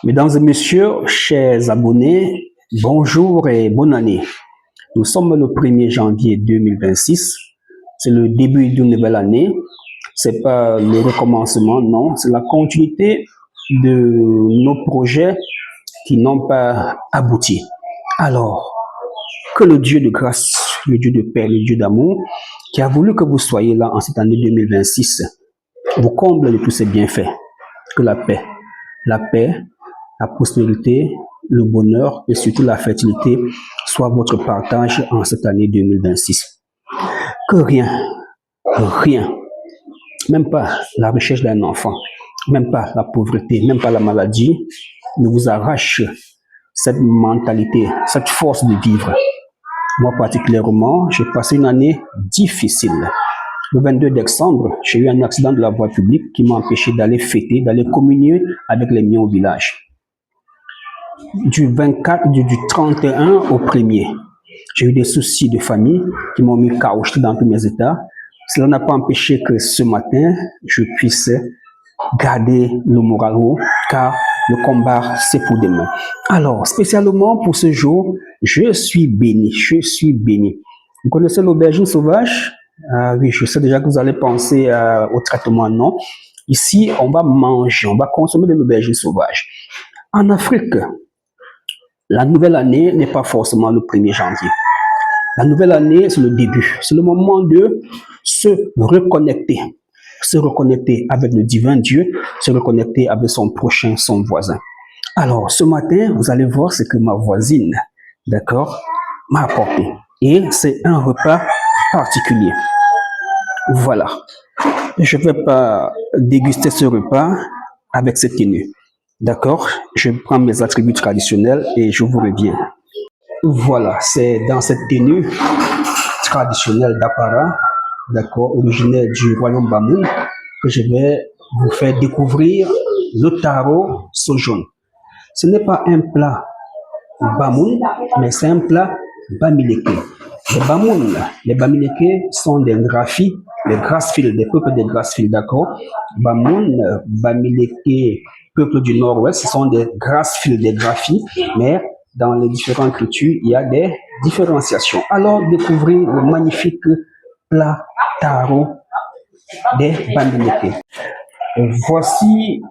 Mesdames et messieurs, chers abonnés, bonjour et bonne année. Nous sommes le 1er janvier 2026. C'est le début d'une nouvelle année. C'est pas le recommencement, non. C'est la continuité de nos projets qui n'ont pas abouti. Alors, que le Dieu de grâce, le Dieu de paix, le Dieu d'amour, qui a voulu que vous soyez là en cette année 2026, vous comble de tous ses bienfaits. Que la paix, la prospérité, le bonheur et surtout la fertilité soient votre partage en cette année 2026. Que rien, même pas la recherche d'un enfant, même pas la pauvreté, même pas la maladie, ne vous arrache cette mentalité, cette force de vivre. Moi particulièrement, j'ai passé une année difficile. Le 22 décembre, j'ai eu un accident de la voie publique qui m'a empêché d'aller fêter, d'aller communier avec les miens au village. Du 31 au 1er, j'ai eu des soucis de famille qui m'ont mis KO dans tous mes états. Cela n'a pas empêché que ce matin, je puisse garder le moral haut, car le combat, c'est pour demain. Alors, spécialement pour ce jour, je suis béni. Vous connaissez l'aubergine sauvage? Oui, je sais déjà que vous allez penser au traitement, non? Ici, on va manger, on va consommer de l'aubergine sauvage. En Afrique, la nouvelle année n'est pas forcément le 1er janvier. La nouvelle année, c'est le début. C'est le moment de se reconnecter avec le divin Dieu, se reconnecter avec son prochain, son voisin. Alors, ce matin, vous allez voir ce que ma voisine, d'accord, m'a apporté. Et c'est un repas particulier. Voilà. Je ne vais pas déguster ce repas avec cette tenue. D'accord? Je prends mes attributs traditionnels et je vous reviens. Voilà, c'est dans cette tenue traditionnelle d'Apara, d'accord, originaire du royaume Bamoun, que je vais vous faire découvrir le taro sojon. Ce n'est pas un plat Bamoun, mais c'est un plat Bamileke. Les Bamileke sont des graphies, des Grassfield, des peuples des Grassfield, d'accord? Bamoun, Bamileke, peuple du nord-ouest, ce sont des Grassfield, des graphies, mais dans les différentes cultures, il y a des différenciations. Alors, découvrez le magnifique plat taro des Bamileke. Voici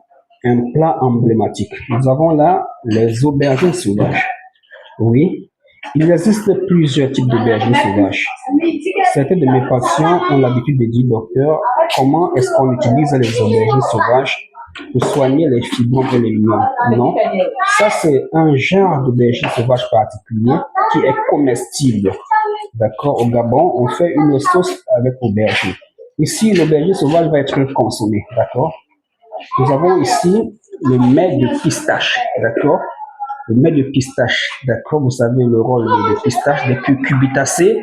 un plat emblématique. Nous avons là les aubergines sauvages. Oui, il existe plusieurs types d'aubergines sauvages. Certains de mes patients ont l'habitude de dire, docteur, comment est-ce qu'on utilise les aubergines sauvages pour soigner les fibroses et les lions? Non, ça c'est un genre d'aubergine sauvage particulier qui est comestible. D'accord, au Gabon, on fait une sauce avec aubergine. Ici, l'aubergine sauvage va être consommée. D'accord. Nous avons ici le mets de pistache. D'accord. Le mets de pistache, d'accord, vous savez le rôle de pistache, des cucurbitacées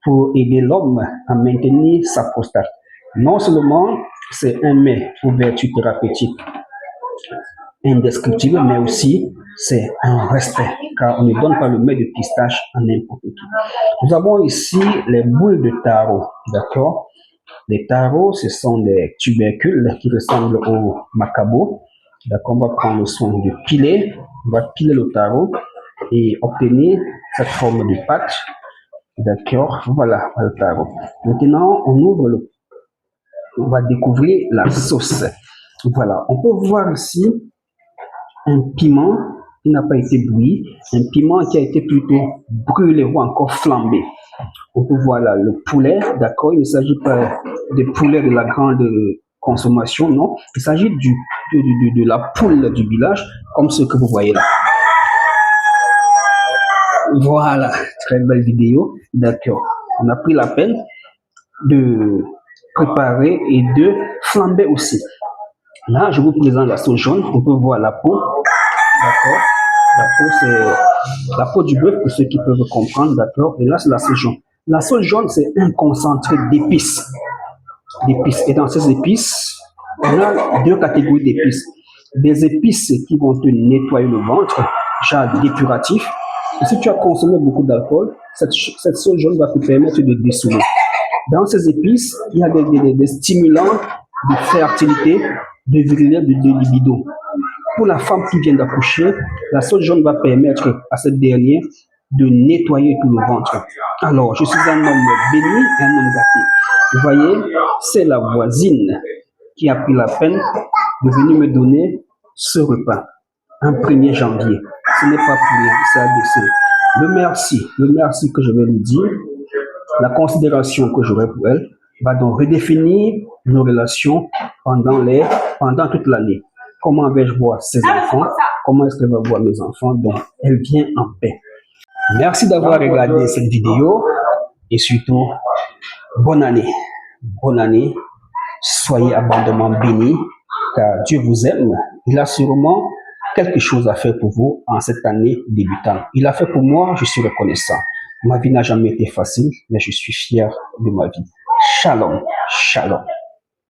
pour aider l'homme à maintenir sa prostate. Non seulement c'est un mets pour vertu thérapeutique indescriptible, mais aussi c'est un respect, car on ne donne pas le mets de pistache à n'importe qui. Nous avons ici les boules de taro, d'accord. Les taros, ce sont des tubercules qui ressemblent au macabo. D'accord, on va prendre le soin de piler. On va piler le taro et obtenir cette forme de pâte. D'accord, voilà le taro. Maintenant, on va découvrir la sauce. Voilà, on peut voir ici un piment qui n'a pas été bouilli, un piment qui a été plutôt brûlé ou encore flambé. On peut voir là le poulet, d'accord, il ne s'agit pas de poulet de la grande consommation, non, il s'agit de la poule du village, comme ce que vous voyez là. Voilà, très belle vidéo, d'accord. On a pris la peine de préparer et de flamber aussi. Là, je vous présente la sauce jaune, on peut voir la peau, d'accord. La peau, c'est la peau du bœuf pour ceux qui peuvent comprendre, d'accord. Et là, c'est la sauce jaune. La sauce jaune, c'est un concentré d'épices. Et dans ces épices, on a deux catégories d'épices. Des épices qui vont te nettoyer le ventre, genre dépuratif. Et si tu as consommé beaucoup d'alcool, cette sauce jaune va te permettre de dessouler. Dans ces épices, il y a des stimulants de fertilité, de virilité, de libido. pour la femme qui vient d'accoucher, la sauge jaune va permettre à cette dernière de nettoyer tout le ventre. Alors, je suis un homme béni, un homme gâté. Vous voyez, c'est la voisine qui a pris la peine de venir me donner ce repas un 1er janvier. Ce n'est pas pour rien, c'est ABC. Le merci que je vais lui dire, la considération que j'aurai pour elle, va donc redéfinir nos relations pendant toute l'année. Comment vais-je voir ses enfants? Comment est-ce qu'elle va voir mes enfants? Donc, elle vient en paix. Merci d'avoir regardé cette vidéo et surtout, bonne année. Bonne année. Soyez abondamment bénis car Dieu vous aime. Il a sûrement quelque chose à faire pour vous en cette année débutante. Il a fait pour moi, je suis reconnaissant. Ma vie n'a jamais été facile, mais je suis fier de ma vie. Shalom, shalom.